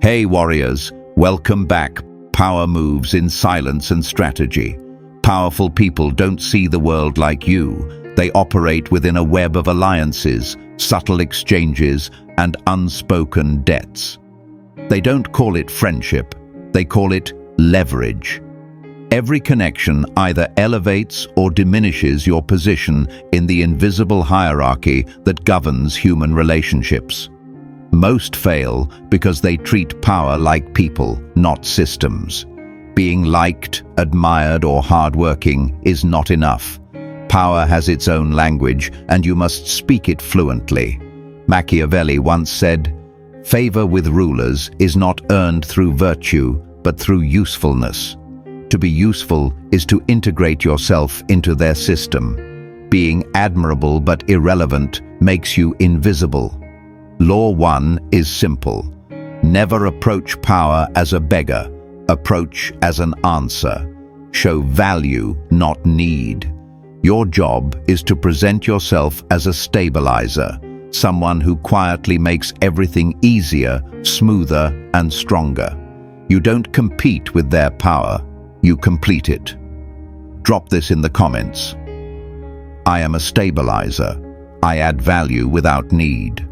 Hey warriors, welcome back. Power moves in silence and strategy. Powerful people don't see the world like you. They operate within a web of alliances, subtle exchanges, and unspoken debts. They don't call it friendship, they call it leverage. Every connection either elevates or diminishes your position in the invisible hierarchy that governs human relationships. Most fail because they treat power like people, not systems. Being liked, admired, or hardworking is not enough. Power has its own language, and you must speak it fluently. Machiavelli once said, "Favor with rulers is not earned through virtue, but through usefulness." To be useful is to integrate yourself into their system. Being admirable but irrelevant makes you invisible. Law 1 is simple. Never approach power as a beggar. Approach as an answer. Show value, not need. Your job is to present yourself as a stabilizer, someone who quietly makes everything easier, smoother, and stronger. You don't compete with their power, you complete it. Drop this in the comments. I am a stabilizer. I add value without need.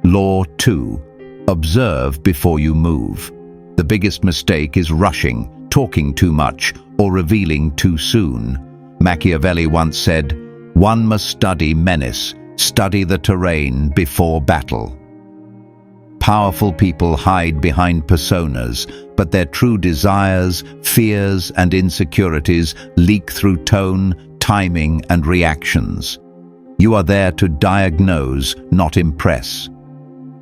Law 2. Observe before you move. The biggest mistake is rushing, talking too much, or revealing too soon. Machiavelli once said, "One must study menace, study the terrain before battle." Powerful people hide behind personas, but their true desires, fears, and insecurities leak through tone, timing, and reactions. You are there to diagnose, not impress.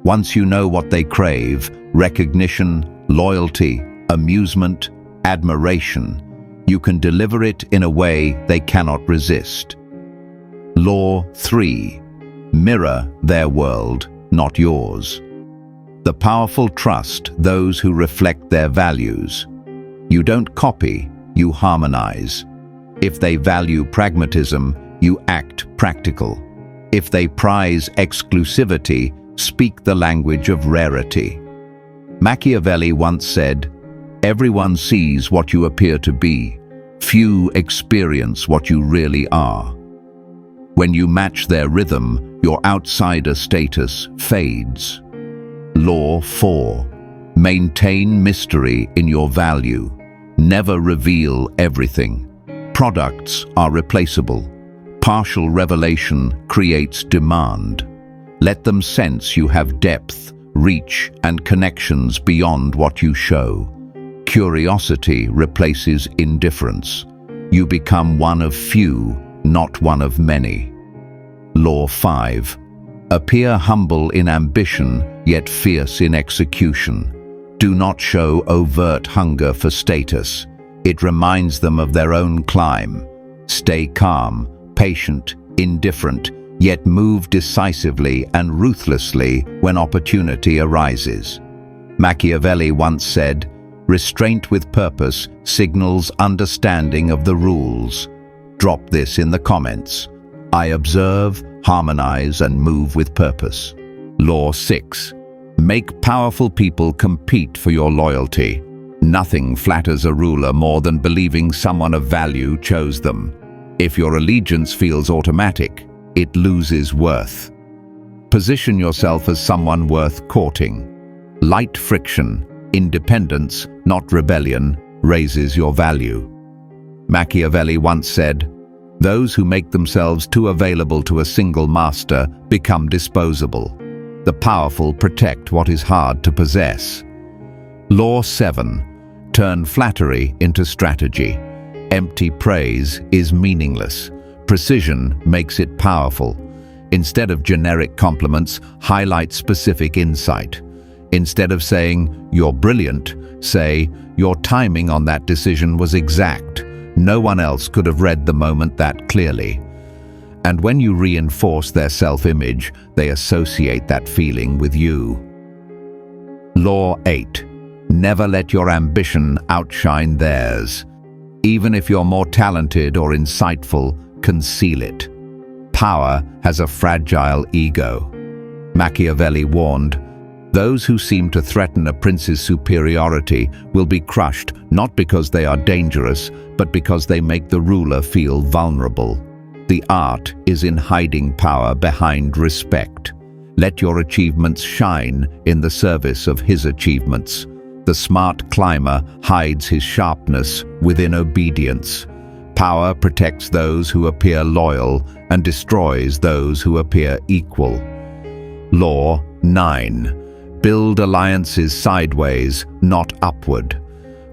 Once you know what they crave, recognition, loyalty, amusement, admiration, you can deliver it in a way they cannot resist. Law 3. Mirror their world, not yours. The powerful trust those who reflect their values. You don't copy, you harmonize. If they value pragmatism, you act practical. If they prize exclusivity, speak the language of rarity. Machiavelli once said, "Everyone sees what you appear to be. Few experience what you really are." When you match their rhythm, your outsider status fades. Law 4. Maintain mystery in your value. Never reveal everything. Products are replaceable. Partial revelation creates demand. Let them sense you have depth, reach, and connections beyond what you show. Curiosity replaces indifference. You become one of few, not one of many. Law 5. Appear humble in ambition, yet fierce in execution. Do not show overt hunger for status. It reminds them of their own climb. Stay calm, patient, indifferent, yet move decisively and ruthlessly when opportunity arises. Machiavelli once said, "Restraint with purpose signals understanding of the rules." Drop this in the comments. I observe, harmonize, and move with purpose. Law 6. Make powerful people compete for your loyalty. Nothing flatters a ruler more than believing someone of value chose them. If your allegiance feels automatic, it loses worth. Position yourself as someone worth courting. Light friction, independence, not rebellion, raises your value. Machiavelli once said, "Those who make themselves too available to a single master become disposable. The powerful protect what is hard to possess." Law 7. Turn flattery into strategy. Empty praise is meaningless. Precision makes it powerful. Instead of generic compliments, highlight specific insight. Instead of saying, "You're brilliant," say, "Your timing on that decision was exact. No one else could have read the moment that clearly." And when you reinforce their self-image, they associate that feeling with you. Law 8. Never let your ambition outshine theirs. Even if you're more talented or insightful, conceal it. Power has a fragile ego. Machiavelli warned, Those who seem to threaten a prince's superiority will be crushed not because they are dangerous, but because they make the ruler feel vulnerable. The art is in hiding power behind respect. Let your achievements shine in the service of his achievements. The smart climber hides his sharpness within obedience. Power protects those who appear loyal and destroys those who appear equal. Law 9. Build alliances sideways, not upward.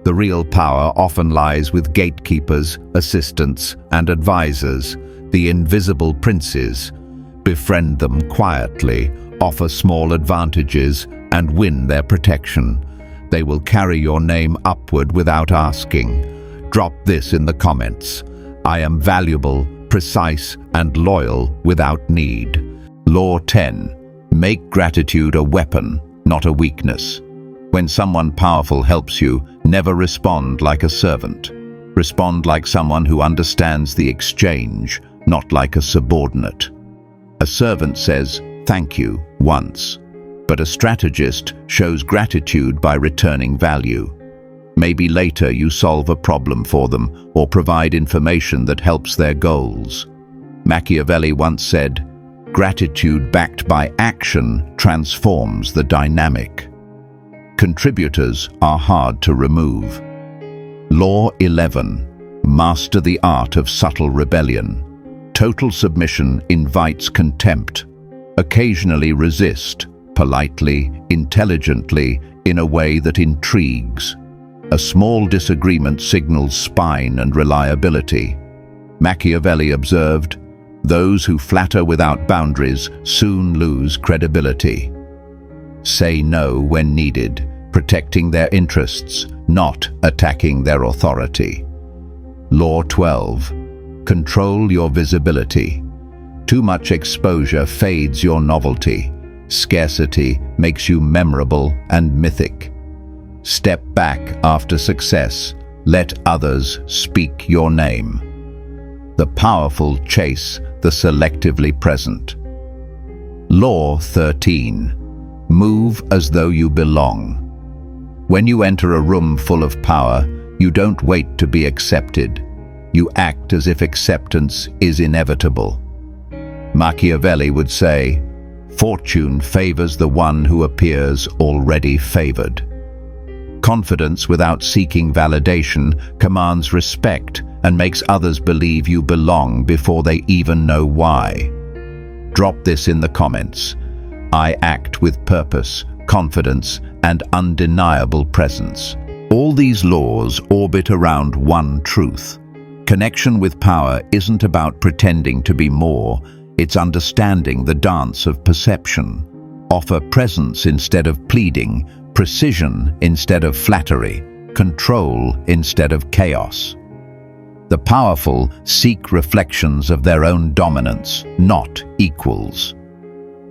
The real power often lies with gatekeepers, assistants, and advisors, the invisible princes. Befriend them quietly, offer small advantages, and win their protection. They will carry your name upward without asking. Drop this in the comments. I am valuable, precise, and loyal without need. Law 10. Make gratitude a weapon, not a weakness. When someone powerful helps you, never respond like a servant. Respond like someone who understands the exchange, not like a subordinate. A servant says, "Thank you," once, but a strategist shows gratitude by returning value. Maybe later you solve a problem for them or provide information that helps their goals. Machiavelli once said, "Gratitude backed by action transforms the dynamic." Contributors are hard to remove. Law 11. Master the art of subtle rebellion. Total submission invites contempt. Occasionally resist, politely, intelligently, in a way that intrigues. A small disagreement signals spine and reliability. Machiavelli observed, "Those who flatter without boundaries soon lose credibility." Say no when needed, protecting their interests, not attacking their authority. Law 12. Control your visibility. Too much exposure fades your novelty. Scarcity makes you memorable and mythic. Step back after success. Let others speak your name. The powerful chase the selectively present. Law 13. Move as though you belong. When you enter a room full of power, you don't wait to be accepted. You act as if acceptance is inevitable. Machiavelli would say, "Fortune favors the one who appears already favored." Confidence without seeking validation commands respect and makes others believe you belong before they even know why. Drop this in the comments. I act with purpose, confidence, and undeniable presence. All these laws orbit around one truth. Connection with power isn't about pretending to be more, it's understanding the dance of perception. Offer presence instead of pleading, precision instead of flattery, control instead of chaos. The powerful seek reflections of their own dominance, not equals.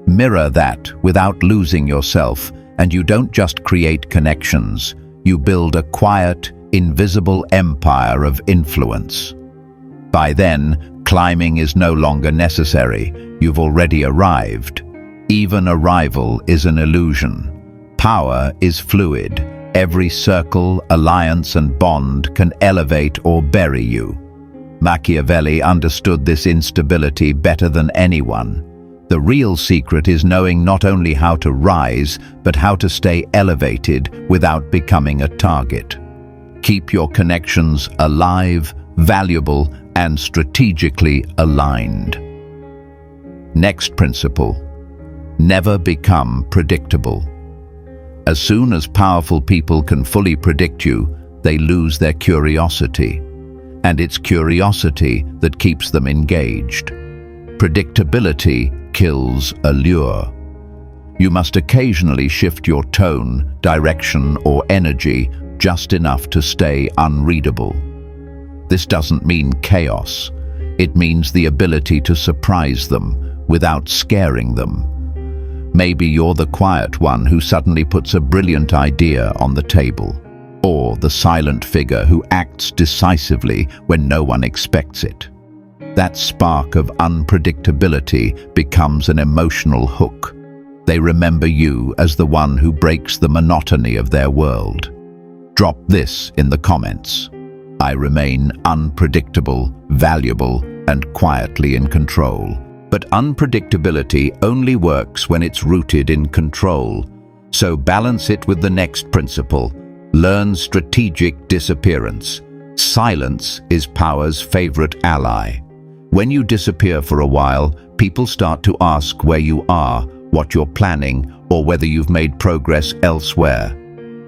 Mirror that without losing yourself, and you don't just create connections, you build a quiet, invisible empire of influence. By then, climbing is no longer necessary. You've already arrived. Even arrival is an illusion. Power is fluid. Every circle, alliance, and bond can elevate or bury you. Machiavelli understood this instability better than anyone. The real secret is knowing not only how to rise, but how to stay elevated without becoming a target. Keep your connections alive, valuable, and strategically aligned. Next principle: never become predictable. As soon as powerful people can fully predict you, they lose their curiosity. And it's curiosity that keeps them engaged. Predictability kills allure. You must occasionally shift your tone, direction, or energy just enough to stay unreadable. This doesn't mean chaos. It means the ability to surprise them without scaring them. Maybe you're the quiet one who suddenly puts a brilliant idea on the table, or the silent figure who acts decisively when no one expects it. That spark of unpredictability becomes an emotional hook. They remember you as the one who breaks the monotony of their world. Drop this in the comments. I remain unpredictable, valuable, and quietly in control. But unpredictability only works when it's rooted in control. So balance it with the next principle. Learn strategic disappearance. Silence is power's favorite ally. When you disappear for a while, people start to ask where you are, what you're planning, or whether you've made progress elsewhere.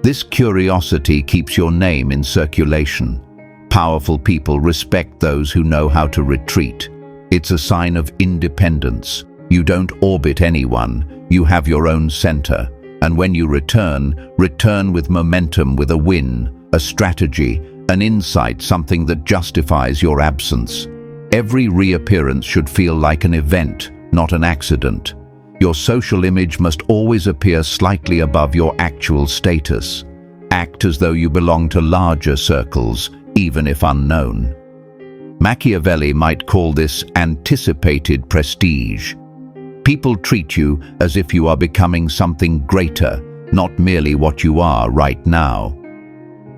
This curiosity keeps your name in circulation. Powerful people respect those who know how to retreat. It's a sign of independence. You don't orbit anyone, you have your own center. And when you return with momentum, with a win, a strategy, an insight, something that justifies your absence. Every reappearance should feel like an event, not an accident. Your social image must always appear slightly above your actual status. Act as though you belong to larger circles, even if unknown. Machiavelli might call this anticipated prestige. People treat you as if you are becoming something greater, not merely what you are right now.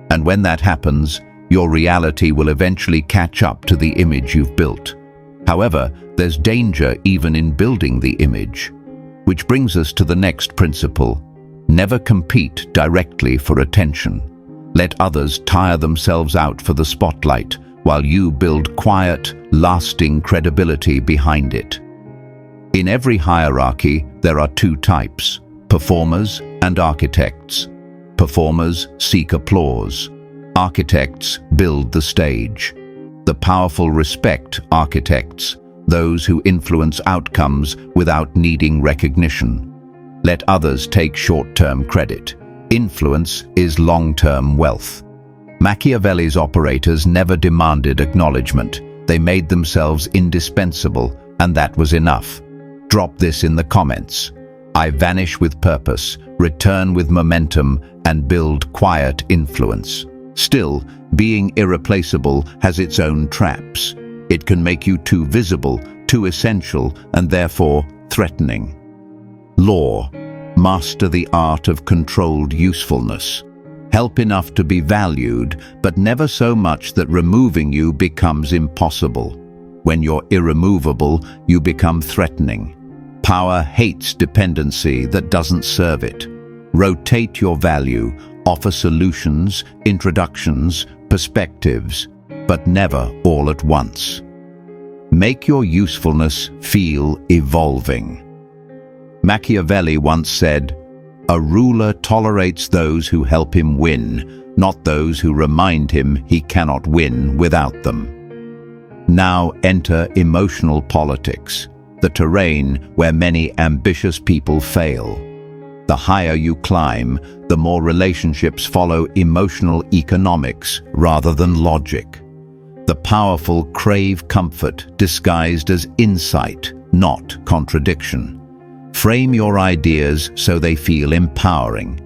And when that happens, your reality will eventually catch up to the image you've built. However, there's danger even in building the image. Which brings us to the next principle. Never compete directly for attention. Let others tire themselves out for the spotlight, while you build quiet, lasting credibility behind it. In every hierarchy, there are two types: performers and architects. Performers seek applause. Architects build the stage. The powerful respect architects, those who influence outcomes without needing recognition. Let others take short-term credit. Influence is long-term wealth. Machiavelli's operators never demanded acknowledgement. They made themselves indispensable, and that was enough. Drop this in the comments. I vanish with purpose, return with momentum, and build quiet influence. Still, being irreplaceable has its own traps. It can make you too visible, too essential, and therefore threatening. Law. Master the art of controlled usefulness. Help enough to be valued, but never so much that removing you becomes impossible. When you're irremovable, you become threatening. Power hates dependency that doesn't serve it. Rotate your value, offer solutions, introductions, perspectives, but never all at once. Make your usefulness feel evolving. Machiavelli once said, "A ruler tolerates those who help him win, not those who remind him he cannot win without them." Now enter emotional politics, the terrain where many ambitious people fail. The higher you climb, the more relationships follow emotional economics rather than logic. The powerful crave comfort disguised as insight, not contradiction. Frame your ideas so they feel empowering.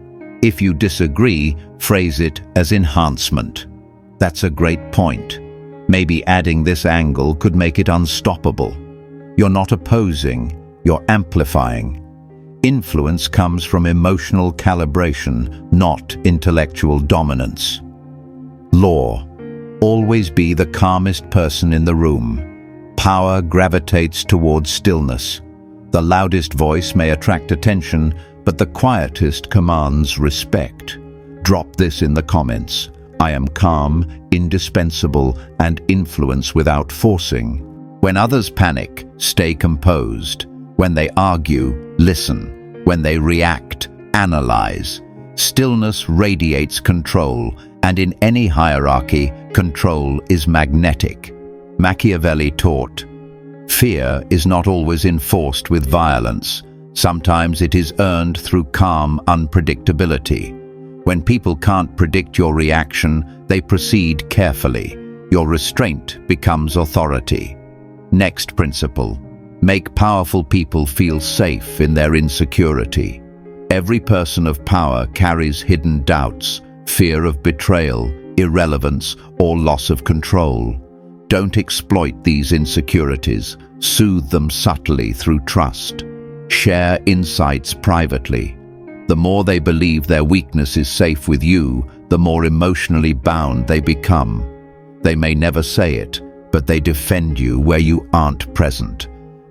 If you disagree, phrase it as enhancement. That's a great point. Maybe adding this angle could make it unstoppable. You're not opposing, you're amplifying. Influence comes from emotional calibration, not intellectual dominance. Law. Always be the calmest person in the room. Power gravitates towards stillness. The loudest voice may attract attention, but the quietest commands respect. Drop this in the comments. I am calm, indispensable, and influence without forcing. When others panic, stay composed. When they argue, listen. When they react, analyze. Stillness radiates control, and in any hierarchy, control is magnetic. Machiavelli taught, fear is not always enforced with violence. Sometimes it is earned through calm unpredictability. When people can't predict your reaction, they proceed carefully. Your restraint becomes authority. Next principle. Make powerful people feel safe in their insecurity. Every person of power carries hidden doubts, fear of betrayal, irrelevance, or loss of control. Don't exploit these insecurities. Soothe them subtly through trust. Share insights privately. The more they believe their weakness is safe with you, the more emotionally bound they become. They may never say it, but they defend you where you aren't present.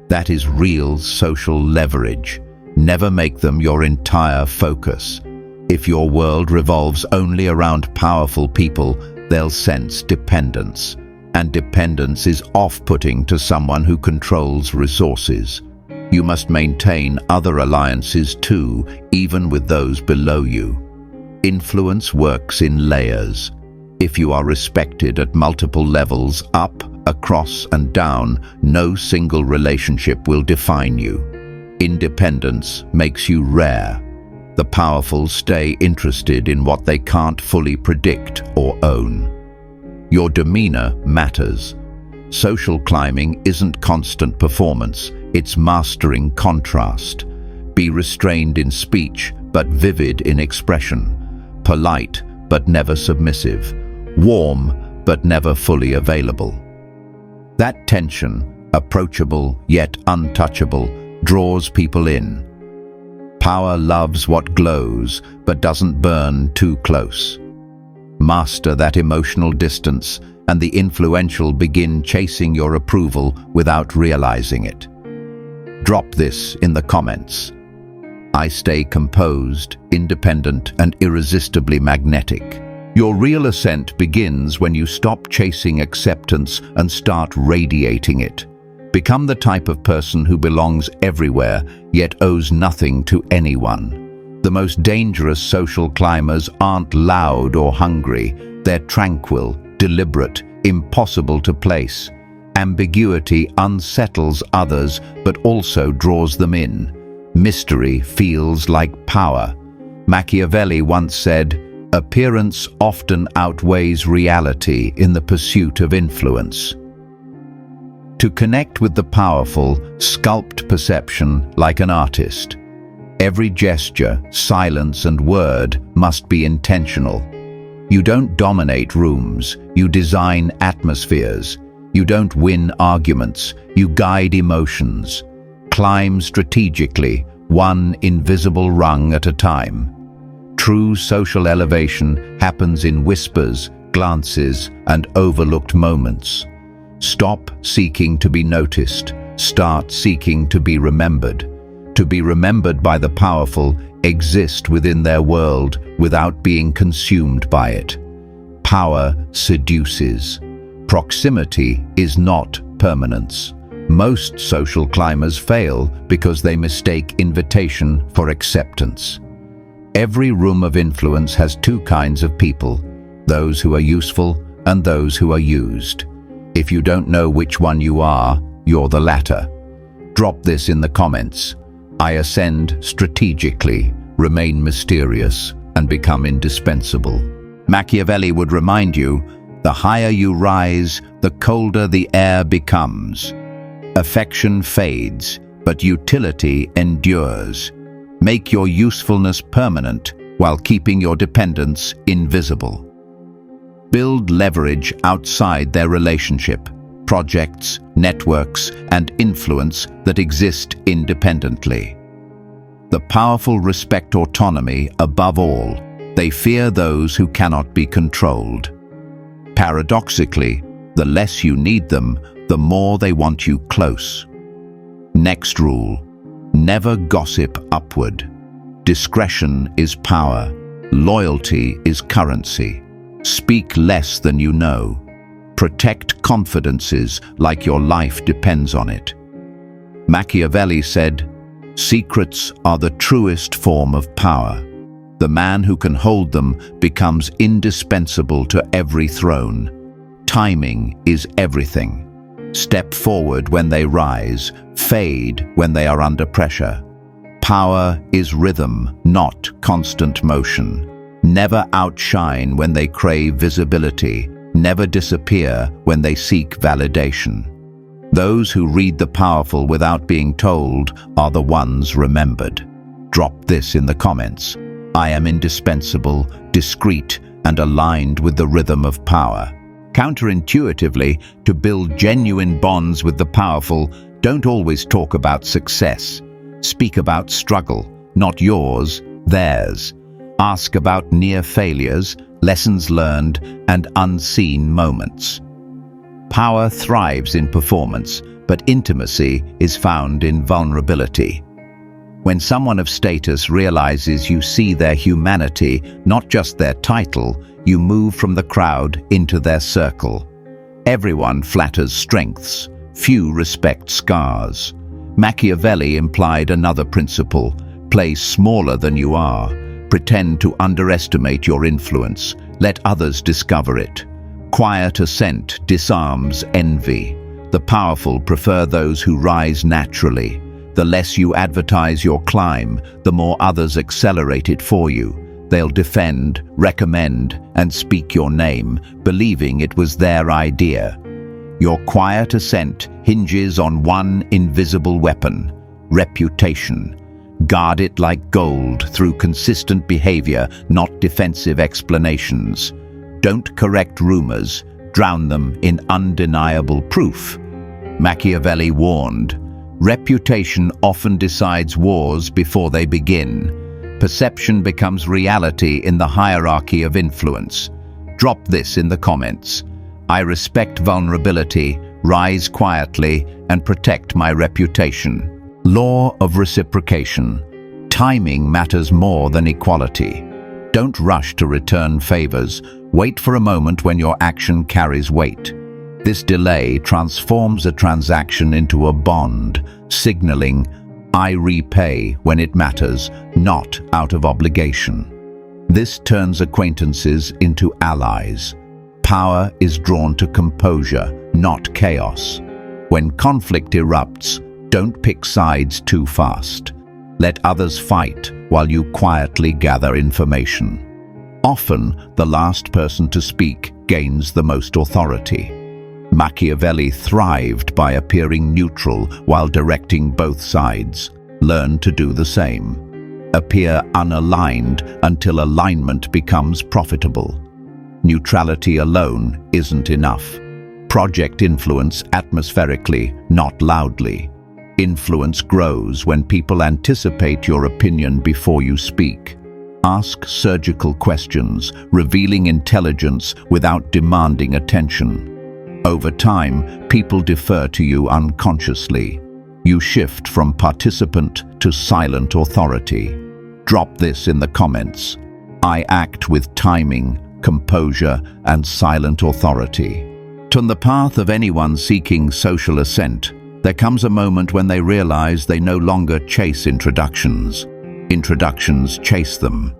That is real social leverage. Never make them your entire focus. If your world revolves only around powerful people, they'll sense dependence. And dependence is off-putting to someone who controls resources. You must maintain other alliances too, even with those below you. Influence works in layers. If you are respected at multiple levels, up, across, and down, no single relationship will define you. Independence makes you rare. The powerful stay interested in what they can't fully predict or own. Your demeanor matters. Social climbing isn't constant performance, it's mastering contrast. Be restrained in speech, but vivid in expression. Polite, but never submissive. Warm, but never fully available. That tension, approachable yet untouchable, draws people in. Power loves what glows, but doesn't burn too close. Master that emotional distance, and the influential begin chasing your approval without realizing it. Drop this in the comments. I stay composed, independent, and irresistibly magnetic. Your real ascent begins when you stop chasing acceptance and start radiating it. Become the type of person who belongs everywhere, yet owes nothing to anyone. The most dangerous social climbers aren't loud or hungry. They're tranquil, deliberate, impossible to place. Ambiguity unsettles others, but also draws them in. Mystery feels like power. Machiavelli once said, "Appearance often outweighs reality in the pursuit of influence." To connect with the powerful, sculpt perception like an artist. Every gesture, silence, and word must be intentional. You don't dominate rooms, you design atmospheres. You don't win arguments, you guide emotions. Climb strategically, one invisible rung at a time. True social elevation happens in whispers, glances, and overlooked moments. Stop seeking to be noticed. Start seeking to be remembered. To be remembered by the powerful, exist within their world without being consumed by it. Power seduces. Proximity is not permanence. Most social climbers fail because they mistake invitation for acceptance. Every room of influence has two kinds of people, those who are useful and those who are used. If you don't know which one you are, you're the latter. Drop this in the comments. I ascend strategically, remain mysterious, and become indispensable. Machiavelli would remind you, the higher you rise, the colder the air becomes. Affection fades, but utility endures. Make your usefulness permanent while keeping your dependence invisible. Build leverage outside their relationship, projects, networks, and influence that exist independently. The powerful respect autonomy above all. They fear those who cannot be controlled. Paradoxically, the less you need them, the more they want you close. Next rule: never gossip upward. Discretion is power. Loyalty is currency. Speak less than you know. Protect confidences like your life depends on it. Machiavelli said, "Secrets are the truest form of power. The man who can hold them becomes indispensable to every throne. Timing is everything. Step forward when they rise, fade when they are under pressure. Power is rhythm, not constant motion. Never outshine when they crave visibility. Never disappear when they seek validation. Those who read the powerful without being told are the ones remembered." Drop this in the comments. I am indispensable, discreet, and aligned with the rhythm of power. Counterintuitively, to build genuine bonds with the powerful, don't always talk about success. Speak about struggle, not yours, theirs. Ask about near failures, lessons learned, and unseen moments. Power thrives in performance, but intimacy is found in vulnerability. When someone of status realizes you see their humanity, not just their title, you move from the crowd into their circle. Everyone flatters strengths, few respect scars. Machiavelli implied another principle: play smaller than you are. Pretend to underestimate your influence. Let others discover it. Quiet assent disarms envy. The powerful prefer those who rise naturally. The less you advertise your climb, the more others accelerate it for you. They'll defend, recommend, and speak your name, believing it was their idea. Your quiet ascent hinges on one invisible weapon: reputation. Guard it like gold through consistent behavior, not defensive explanations. Don't correct rumors, drown them in undeniable proof. Machiavelli warned, reputation often decides wars before they begin. Perception becomes reality in the hierarchy of influence. Drop this in the comments. I respect vulnerability, rise quietly, and protect my reputation. Law of reciprocation. Timing matters more than equality. Don't rush to return favors. Wait for a moment when your action carries weight. This delay transforms a transaction into a bond, signaling, I repay when it matters, not out of obligation. This turns acquaintances into allies. Power is drawn to composure, not chaos. When conflict erupts, don't pick sides too fast. Let others fight while you quietly gather information. Often, the last person to speak gains the most authority. Machiavelli thrived by appearing neutral while directing both sides. Learn to do the same. Appear unaligned until alignment becomes profitable. Neutrality alone isn't enough. Project influence atmospherically, not loudly. Influence grows when people anticipate your opinion before you speak. Ask surgical questions, revealing intelligence without demanding attention. Over time, people defer to you unconsciously. You shift from participant to silent authority. Drop this in the comments. I act with timing, composure, and silent authority. On the path of anyone seeking social ascent, there comes a moment when they realize they no longer chase introductions. Introductions chase them.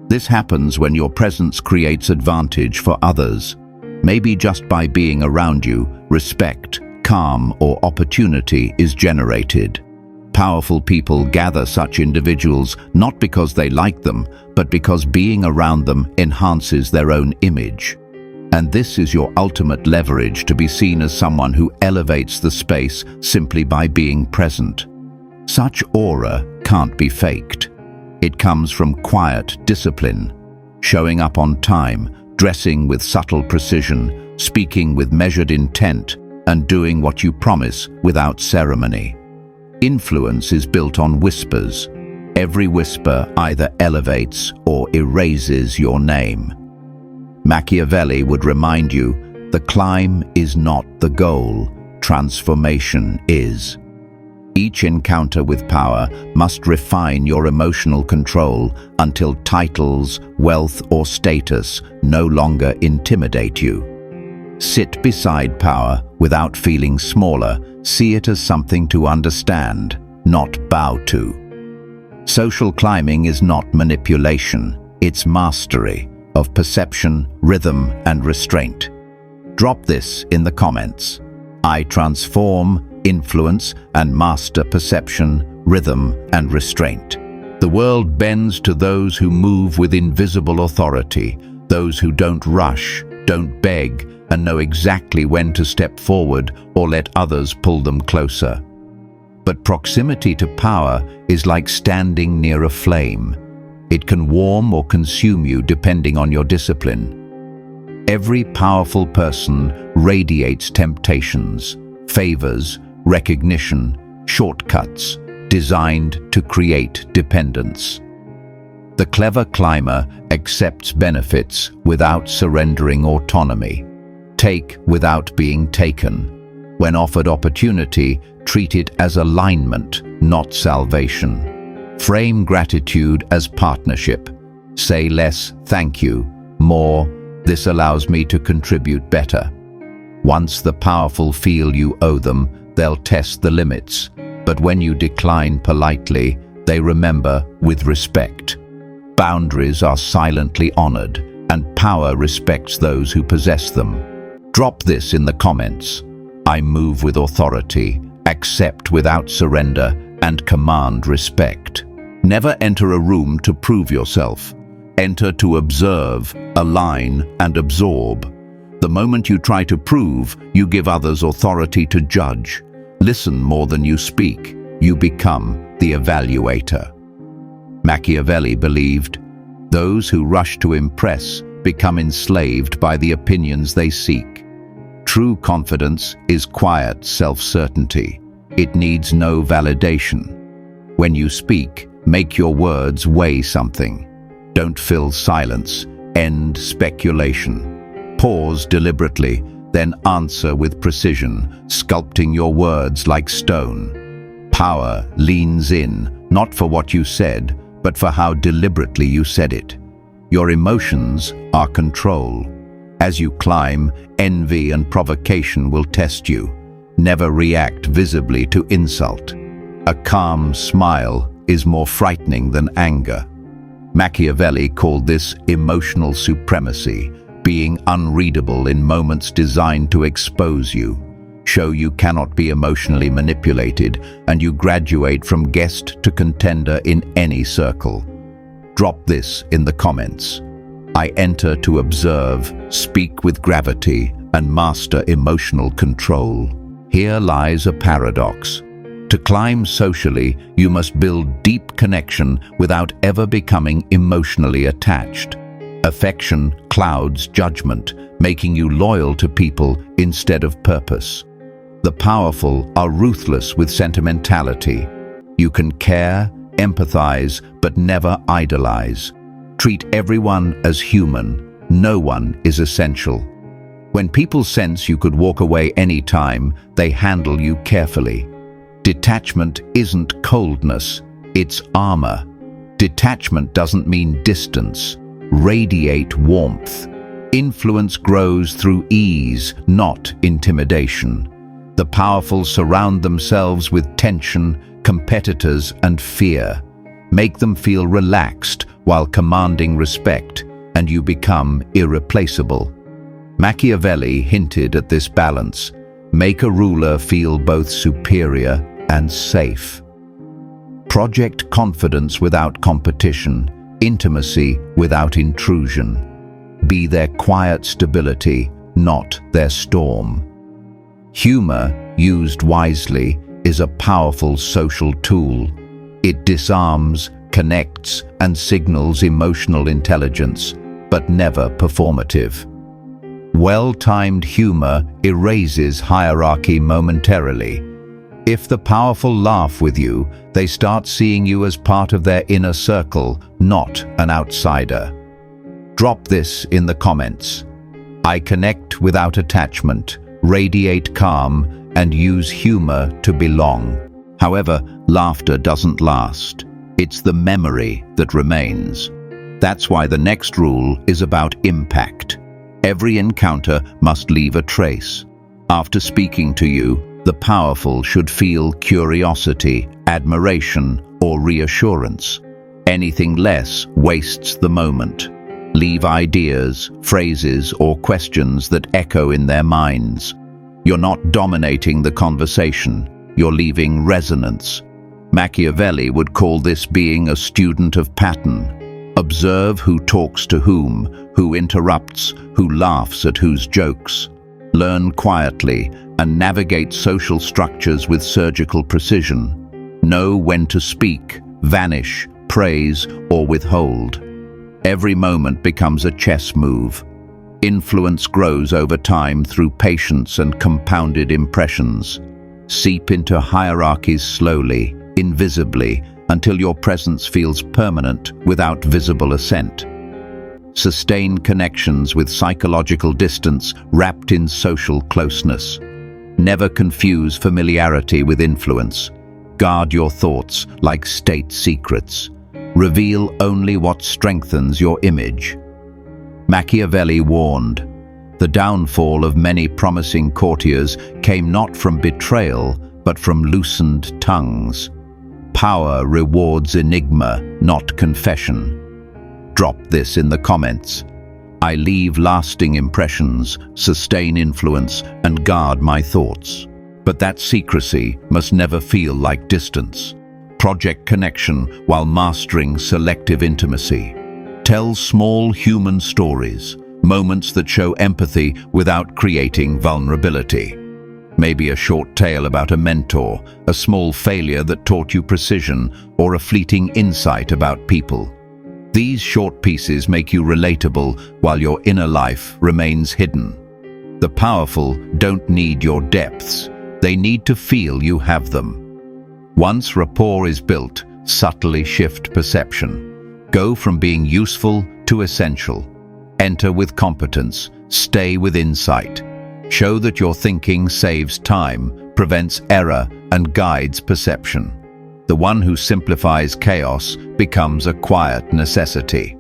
This happens when your presence creates advantage for others. Maybe just by being around you, respect, calm, or opportunity is generated. Powerful people gather such individuals not because they like them, but because being around them enhances their own image. And this is your ultimate leverage to be seen as someone who elevates the space simply by being present. Such aura can't be faked. It comes from quiet discipline, showing up on time, dressing with subtle precision, speaking with measured intent, and doing what you promise without ceremony. Influence is built on whispers. Every whisper either elevates or erases your name. Machiavelli would remind you, the climb is not the goal, transformation is. Each encounter with power must refine your emotional control until titles, wealth, or status no longer intimidate you. Sit beside power without feeling smaller. See it as something to understand, not bow to. Social climbing is not manipulation, it's mastery of perception, rhythm, and restraint. Drop this in the comments. I transform, influence, and master perception, rhythm, and restraint. The world bends to those who move with invisible authority, those who don't rush, don't beg, and know exactly when to step forward or let others pull them closer. But proximity to power is like standing near a flame. It can warm or consume you depending on your discipline. Every powerful person radiates temptations, favors, recognition, shortcuts, designed to create dependence. The clever climber accepts benefits without surrendering autonomy. Take without being taken. When offered opportunity, treat it as alignment, not salvation. Frame gratitude as partnership. Say less, thank you, more, this allows me to contribute better. Once the powerful feel you owe them, they'll test the limits. But when you decline politely, they remember with respect. Boundaries are silently honored, and power respects those who possess them. Drop this in the comments. I move with authority, accept without surrender, and command respect. Never enter a room to prove yourself. Enter to observe, align, and absorb. The moment you try to prove, you give others authority to judge. Listen more than you speak. You become the evaluator. Machiavelli believed, those who rush to impress become enslaved by the opinions they seek. True confidence is quiet self-certainty. It needs no validation. When you speak, make your words weigh something. Don't fill silence. End speculation. Pause deliberately, then answer with precision, sculpting your words like stone. Power leans in, not for what you said, but for how deliberately you said it. Your emotions are control. As you climb, envy and provocation will test you. Never react visibly to insult. A calm smile is more frightening than anger. Machiavelli called this emotional supremacy, being unreadable in moments designed to expose you. Show you cannot be emotionally manipulated, and you graduate from guest to contender in any circle. Drop this in the comments. I enter to observe, speak with gravity, and master emotional control. Here lies a paradox. To climb socially, you must build deep connection without ever becoming emotionally attached. Affection clouds judgment, making you loyal to people instead of purpose. The powerful are ruthless with sentimentality. You can care, empathize, but never idolize. Treat everyone as human. No one is essential. When people sense you could walk away anytime, they handle you carefully. Detachment isn't coldness, it's armor. Detachment doesn't mean distance. Radiate warmth. Influence grows through ease, not intimidation. The powerful surround themselves with tension, competitors, and fear. Make them feel relaxed while commanding respect, and you become irreplaceable. Machiavelli hinted at this balance. Make a ruler feel both superior and safe. Project confidence without competition, intimacy without intrusion. Be their quiet stability, not their storm. Humor, used wisely, is a powerful social tool. It disarms, connects, and signals emotional intelligence, but never performative. Well-timed humor erases hierarchy momentarily. If the powerful laugh with you, they start seeing you as part of their inner circle, not an outsider. Drop this in the comments. I connect without attachment, radiate calm, and use humor to belong. However, laughter doesn't last. It's the memory that remains. That's why the next rule is about impact. Every encounter must leave a trace. After speaking to you, the powerful should feel curiosity, admiration, or reassurance. Anything less wastes the moment. Leave ideas, phrases, or questions that echo in their minds. You're not dominating the conversation, you're leaving resonance. Machiavelli would call this being a student of pattern. Observe who talks to whom, who interrupts, who laughs at whose jokes. Learn quietly and navigate social structures with surgical precision. Know when to speak, vanish, praise, or withhold. Every moment becomes a chess move. Influence grows over time through patience and compounded impressions. Seep into hierarchies slowly, invisibly, until your presence feels permanent without visible assent. Sustain connections with psychological distance wrapped in social closeness. Never confuse familiarity with influence. Guard your thoughts like state secrets. Reveal only what strengthens your image. Machiavelli warned, "The downfall of many promising courtiers came not from betrayal, but from loosened tongues. Power rewards enigma, not confession." Drop this in the comments. I leave lasting impressions, sustain influence, and guard my thoughts. But that secrecy must never feel like distance. Project connection while mastering selective intimacy. Tell small human stories, moments that show empathy without creating vulnerability. Maybe a short tale about a mentor, a small failure that taught you precision, or a fleeting insight about people. These short pieces make you relatable while your inner life remains hidden. The powerful don't need your depths. They need to feel you have them. Once rapport is built, subtly shift perception. Go from being useful to essential. Enter with competence, stay with insight. Show that your thinking saves time, prevents error, and guides perception. The one who simplifies chaos becomes a quiet necessity.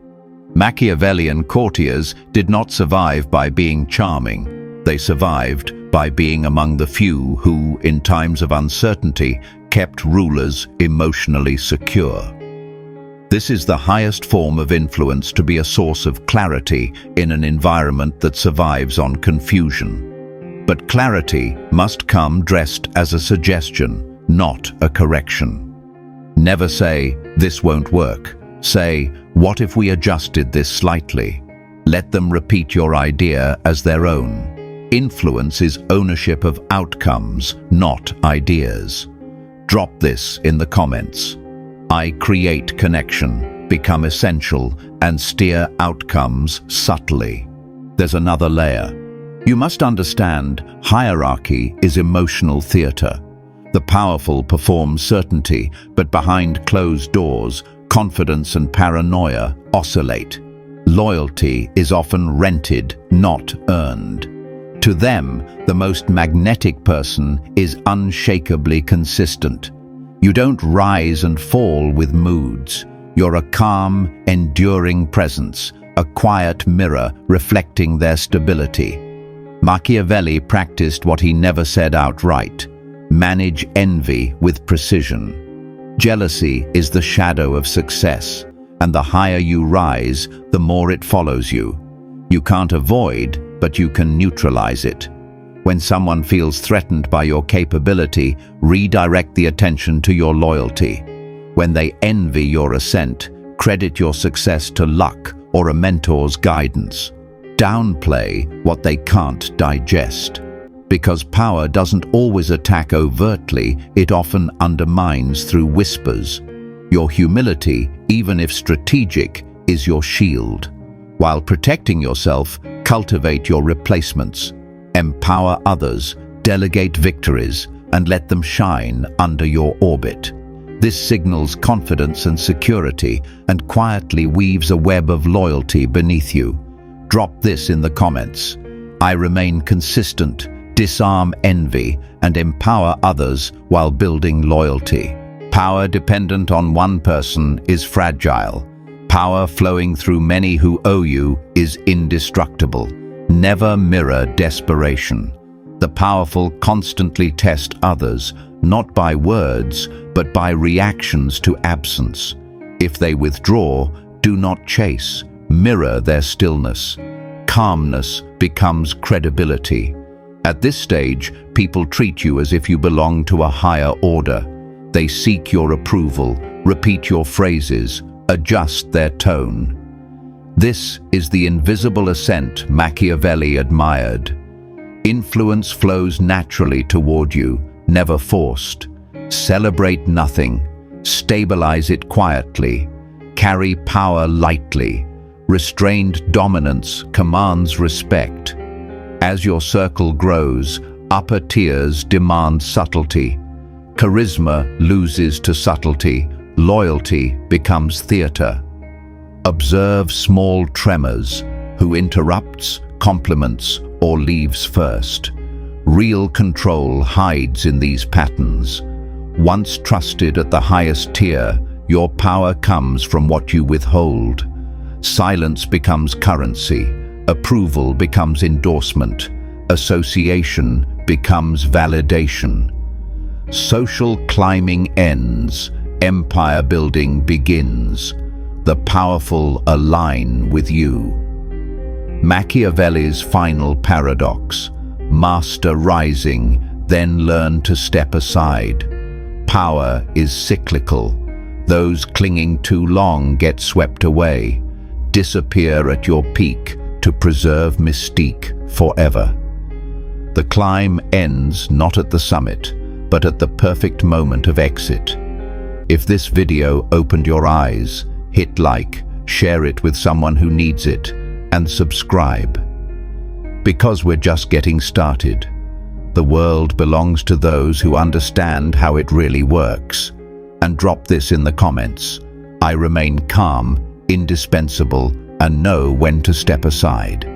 Machiavellian courtiers did not survive by being charming. They survived by being among the few who, in times of uncertainty, kept rulers emotionally secure. This is the highest form of influence, to be a source of clarity in an environment that survives on confusion. But clarity must come dressed as a suggestion, not a correction. Never say, "This won't work." Say, "What if we adjusted this slightly?" Let them repeat your idea as their own. Influence is ownership of outcomes, not ideas. Drop this in the comments. I create connection, become essential, and steer outcomes subtly. There's another layer. You must understand, hierarchy is emotional theater. The powerful perform certainty, but behind closed doors, confidence and paranoia oscillate. Loyalty is often rented, not earned. To them, the most magnetic person is unshakably consistent. You don't rise and fall with moods. You're a calm, enduring presence, a quiet mirror reflecting their stability. Machiavelli practiced what he never said outright: manage envy with precision. Jealousy is the shadow of success, and the higher you rise, the more it follows you. You can't avoid, but you can neutralize it. When someone feels threatened by your capability, redirect the attention to your loyalty. When they envy your ascent, credit your success to luck or a mentor's guidance. Downplay what they can't digest. Because power doesn't always attack overtly, it often undermines through whispers. Your humility, even if strategic, is your shield. While protecting yourself, cultivate your replacements. Empower others, delegate victories, and let them shine under your orbit. This signals confidence and security, and quietly weaves a web of loyalty beneath you. Drop this in the comments. I remain consistent, disarm envy, and empower others while building loyalty. Power dependent on one person is fragile. Power flowing through many who owe you is indestructible. Never mirror desperation. The powerful constantly test others, not by words, but by reactions to absence. If they withdraw, do not chase. Mirror their stillness. Calmness becomes credibility. At this stage, people treat you as if you belong to a higher order. They seek your approval, repeat your phrases, adjust their tone. This is the invisible ascent Machiavelli admired. Influence flows naturally toward you, never forced. Celebrate nothing. Stabilize it quietly. Carry power lightly. Restrained dominance commands respect. As your circle grows, upper tiers demand subtlety. Charisma loses to subtlety, loyalty becomes theater. Observe small tremors, who interrupts, compliments, or leaves first. Real control hides in these patterns. Once trusted at the highest tier, your power comes from what you withhold. Silence becomes currency, approval becomes endorsement, association becomes validation. Social climbing ends, empire building begins. The powerful align with you. Machiavelli's final paradox: master rising, then learn to step aside. Power is cyclical. Those clinging too long get swept away. Disappear at your peak to preserve mystique forever. The climb ends not at the summit, but at the perfect moment of exit. If this video opened your eyes, hit like, share it with someone who needs it, and subscribe. Because we're just getting started. The world belongs to those who understand how it really works. And drop this in the comments. I remain calm, indispensable, and know when to step aside.